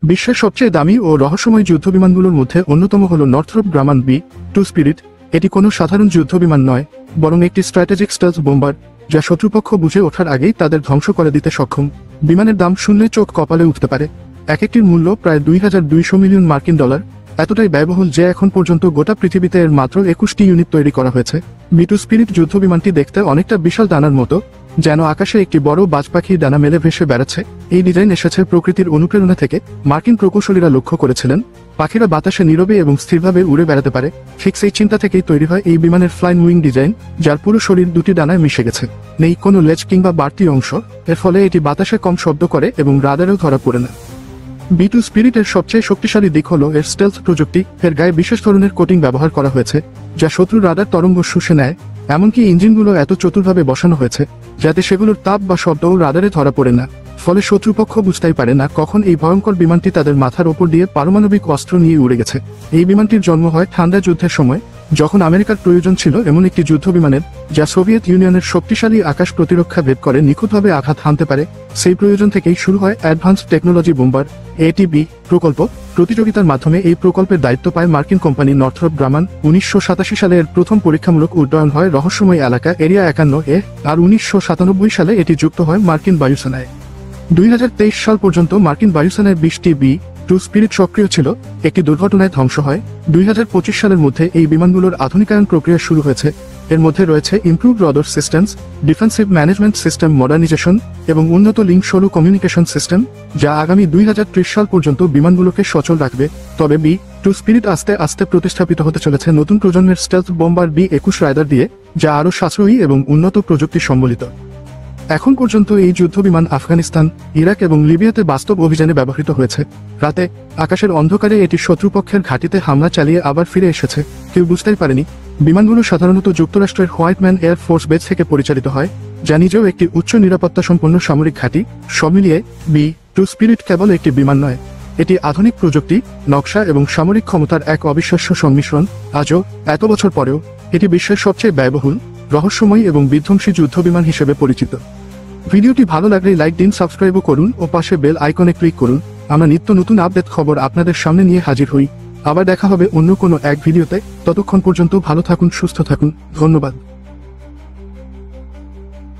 বিশ্বের সবচেয়ে দামি ও রহস্যময় যুদ্ধবিমানগুলোর মধ্যে অন্যতম হল নর্থরপ গ্রামান বি-2 স্পিরিট। এটি কোনো সাধারণ যুদ্ধবিমান নয়, বরং একটি স্ট্র্যাটেজিক স্টেলথ বোম্বার, যা শত্রুপক্ষ বুঝে ওঠার আগেই তাদের ধ্বংস করে দিতে সক্ষম। বিমানের দাম শুনলে চোখ কপালে উঠতে পারে। এক একটির মূল্য প্রায় 2200 মিলিয়ন মার্কিন ডলার, এতটাই ব্যয়বহুল যে এখন পর্যন্ত গোটা পৃথিবীতে এর মাত্র 21টি ইউনিট তৈরি করা হয়েছে। বি-2 স্পিরিট যুদ্ধবিমানটি দেখতে অনেকটা বিশাল ডানার মতো, যেন আকাশে একটি বড় বাজ পাখির ডানা মেলে ভেসে বেড়াচ্ছে। এই ডিজাইন এসেছে প্রকৃতির অনুপ্রেরণা থেকে। মার্কিন প্রকৌশলীরা লক্ষ্য করেছিলেন পাখিরা বাতাসে নীরবে এবং স্থিরভাবে উড়ে বেড়াতে পারে। ঠিক সেই চিন্তা থেকেই তৈরি হয় এই বিমানের ফ্লাইং উইং ডিজাইন, যার পুরো শরীর দুটি ডানায় মিশে গেছে। নেই কোনো লেজ কিংবা বাড়তি অংশ, এর ফলে এটি বাতাসে কম শব্দ করে এবং রাডারেও ধরা পড়ে না। বি-2 স্পিরিটের সবচেয়ে শক্তিশালী দিক হল এর স্টেলথ প্রযুক্তি। এর গায়ে বিশেষ ধরনের কোটিং ব্যবহার করা হয়েছে, যা শত্রু রাডার তরঙ্গ শুষে নেয়। এমনকি ইঞ্জিনগুলো এত চতুরভাবে বসানো হয়েছে যাতে সেগুলোর তাপ বা শব্দও রাডারে ধরা পড়ে না। ফলে শত্রুপক্ষ বুঝতেই পারে না কখন এই ভয়ঙ্কর বিমানটি তাদের মাথার ওপর দিয়ে পারমাণবিক অস্ত্র নিয়ে উড়ে গেছে। এই বিমানটির জন্ম হয় ঠান্ডা যুদ্ধের সময়, যখন আমেরিকার প্রয়োজন ছিল এমন একটি যুদ্ধ বিমানের যা সোভিয়েত ইউনিয়নের শক্তিশালী আকাশ প্রতিরক্ষা ভেদ করে নিখুঁতভাবে আঘাত হানতে পারে। সেই প্রয়োজন থেকেই শুরু হয় অ্যাডভান্সড টেকনোলজি বোম্বার এটিবি প্রকল্প। প্রতিযোগিতার মাধ্যমে এই প্রকল্পের দায়িত্ব পায় মার্কিন কোম্পানি নর্থরপ গ্রামান। 1987 সালে এর প্রথম পরীক্ষামূলক উড্ডয়ন হয় রহস্যময় এলাকা এরিয়া 51 আর 1997 সালে এটি যুক্ত হয় মার্কিন বায়ুসেনায়। 2023 সাল পর্যন্ত মার্কিন বায়ুসেনায় 20টি বি-2 স্পিরিট সক্রিয় ছিল। একটি দুর্ঘটনায় ধ্বংস হয়। 2025 সালের মধ্যে এই বিমানগুলোর আধুনিকায়ন প্রক্রিয়া শুরু হয়েছে। এর মধ্যে রয়েছে improved radar systems, defensive management system modernization এবং উন্নত লিঙ্ক সরু কমিউনিকেশন সিস্টেম, যা আগামী 2030 সাল পর্যন্ত বিমানগুলোকে সচল রাখবে। তবে বি-2 স্পিরিট আস্তে আস্তে প্রতিস্থাপিত হতে চলেছে নতুন প্রজন্মের স্টেলথ বোম্বার বি-21 রাইডার দিয়ে, যা আরও সাশ্রয়ী এবং উন্নত প্রযুক্তি সম্বলিত। এখন পর্যন্ত এই যুদ্ধবিমান আফগানিস্তান, ইরাক এবং লিবিয়াতে বাস্তব অভিযানে ব্যবহৃত হয়েছে। রাতে আকাশের অন্ধকারে এটি শত্রুপক্ষের ঘাঁটিতে হামলা চালিয়ে আবার ফিরে এসেছে। কেউ বুঝতেই পারেনি। বিমানগুলো সাধারণত যুক্তরাষ্ট্রের হোয়াইটম্যান এয়ার ফোর্স বেস থেকে পরিচালিত হয়, যা নিজেও একটি উচ্চ নিরাপত্তা সম্পন্ন সামরিক ঘাঁটি। সব মিলিয়ে বি-2 স্পিরিট কেবল একটি বিমান নয়, এটি আধুনিক প্রযুক্তি, নকশা এবং সামরিক ক্ষমতার এক অবিশ্বাস্য সংমিশ্রণ। আজও, এত বছর পরেও, এটি বিশ্বের সবচেয়ে ব্যয়বহুল, রহস্যময় এবং বিধ্বংসী যুদ্ধবিমান হিসেবে পরিচিত। ভিডিওটি ভালো লাগলে লাইক দিন, সাবস্ক্রাইবও করুন ও পাশে বেল আইকনে ক্লিক করুন। আমরা নিত্য নতুন আপডেট খবর আপনাদের সামনে নিয়ে হাজির হই। আবার দেখা হবে অন্য কোনো এক ভিডিওতে। ততক্ষণ পর্যন্ত ভালো থাকুন, সুস্থ থাকুন। ধন্যবাদ।